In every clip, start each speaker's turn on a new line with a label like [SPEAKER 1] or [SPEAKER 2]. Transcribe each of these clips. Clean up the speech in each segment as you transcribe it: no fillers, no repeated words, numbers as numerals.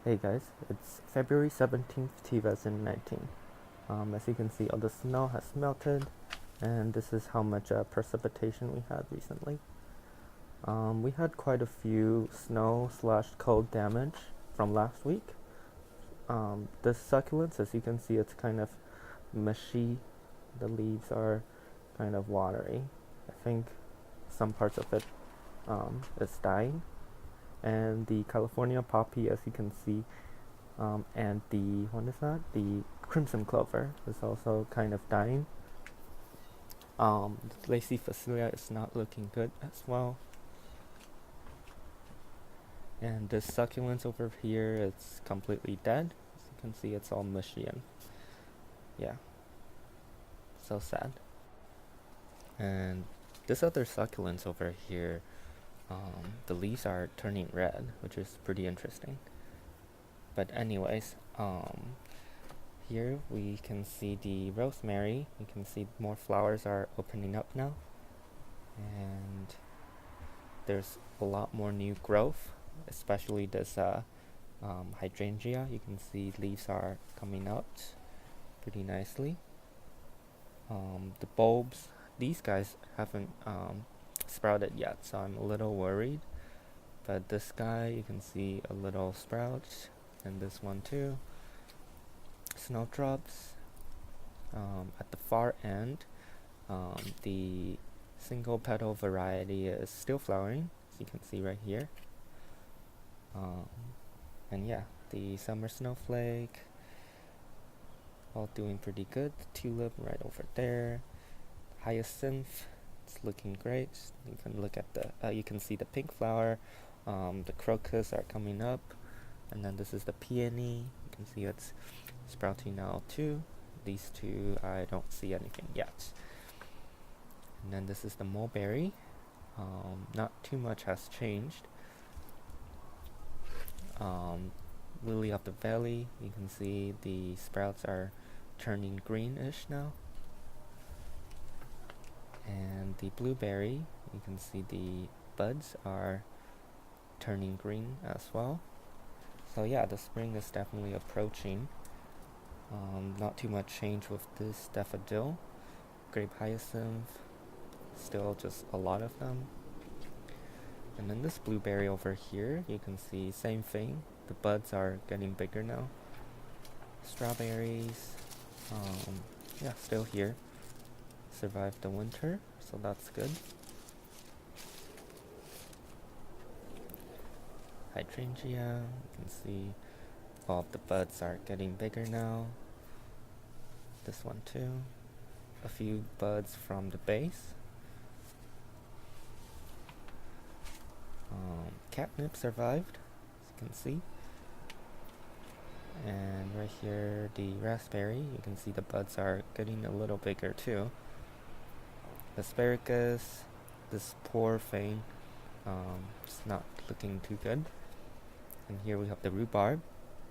[SPEAKER 1] Hey guys, it's February 17th, 2019. As you can see, all the snow has melted, and this is how much precipitation we had recently. We had quite a few snow slash cold damage from last week. The succulents, as you can see, it's kind of mushy. The leaves are kind of watery. I think some parts of it is dying. And the California poppy, as you can see, and the, what is that? The crimson clover is also kind of dying. The lacy facilia is not looking good as well. And the succulents over here, it's completely dead. As you can see, it's all mushy and yeah, so sad. And this other succulents over here, the leaves are turning red, which is pretty interesting. But anyways, here we can see the rosemary. You can see more flowers are opening up now. And there's a lot more new growth, especially this hydrangea. You can see leaves are coming out pretty nicely. The bulbs, these guys haven't sprouted yet, so I'm a little worried. But this guy, you can see a little sprout, and this one too. Snowdrops. At the far end, the single petal variety is still flowering, as you can see right here. And yeah, the summer snowflake, all doing pretty good. The tulip right over there. Hyacinth, it's looking great. You can look at the, you can see the pink flower. The crocus are coming up, and then this is the peony. You can see it's sprouting now too. These two, I don't see anything yet. And then this is the mulberry. Not too much has changed. Lily of the valley, you can see the sprouts are turning greenish now. And the blueberry, you can see the buds are turning green as well. So yeah, the spring is definitely approaching. Not too much change with this daffodil. Grape hyacinth, still just a lot of them. And then this blueberry over here, you can see same thing. The buds are getting bigger now. Strawberries, yeah, still here. Survived the winter, so that's good. Hydrangea, you can see all of the buds are getting bigger now. This one too. A few buds from the base. Catnip survived, as you can see. And right here, the raspberry, you can see the buds are getting a little bigger too. Asparagus, this poor thing, it's not looking too good. And here we have the rhubarb.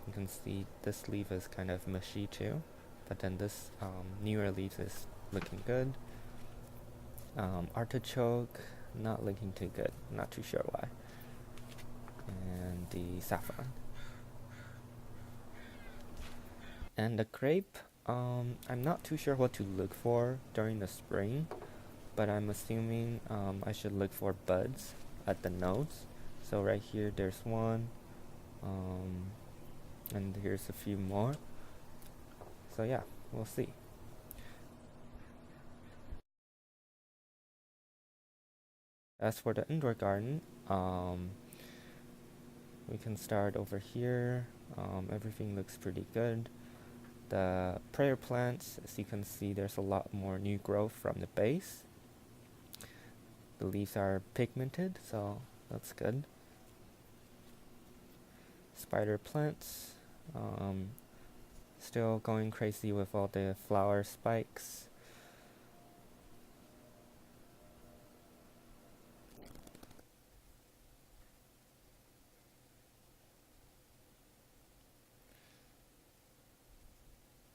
[SPEAKER 1] You can see this leaf is kind of mushy too, but then this newer leaf is looking good. Artichoke, not looking too good, not too sure why. And the saffron. And the grape, I'm not too sure what to look for during the spring, but I'm assuming I should look for buds at the nodes. So right here there's one, and here's a few more. So yeah, we'll see. As for the indoor garden, we can start over here. Everything looks pretty good. The prayer plants, as you can see, there's a lot more new growth from the base. The leaves are pigmented, so that's good. Spider plants, still going crazy with all the flower spikes.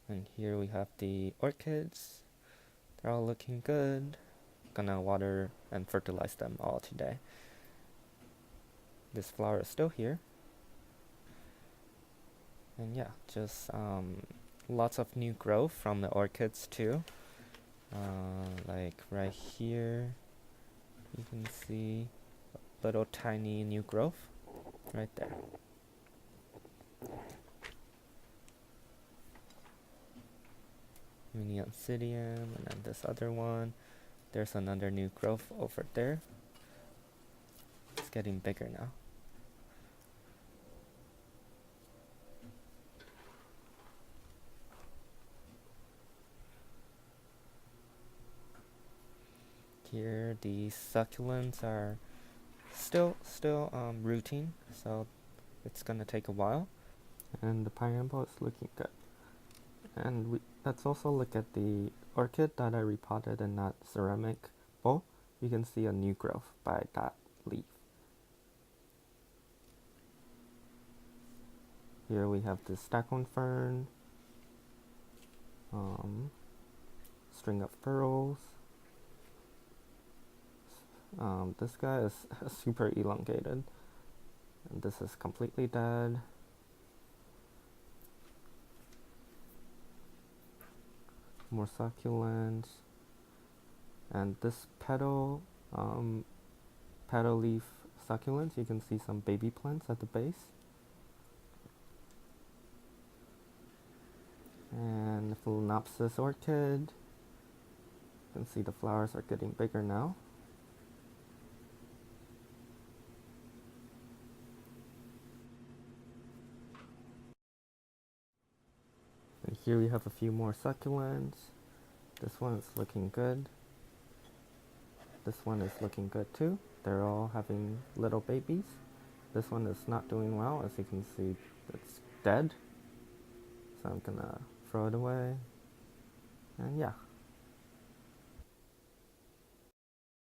[SPEAKER 1] And here we have the orchids. They're all looking good. Gonna water and fertilize them all today. This flower is still here. And yeah, just lots of new growth from the orchids too. Like right here, you can see little tiny new growth right there. Mini obsidian, and then this other one. There's another new growth over there. It's getting bigger now. Here, the succulents are still rooting, so it's gonna take a while. And the pineapple is looking good. And let's also look at the orchid that I repotted in that ceramic bowl. You can see a new growth by that leaf. Here we have the stackhorn fern, string of pearls. This guy is super elongated, and this is completely dead. More succulents, and this petal leaf succulents, you can see some baby plants at the base. And the Phalaenopsis orchid, you can see the flowers are getting bigger now. And here we have a few more succulents. This one is looking good. This one is looking good too. They're all having little babies. This one is not doing well. As you can see, it's dead. So I'm gonna throw it away. And yeah,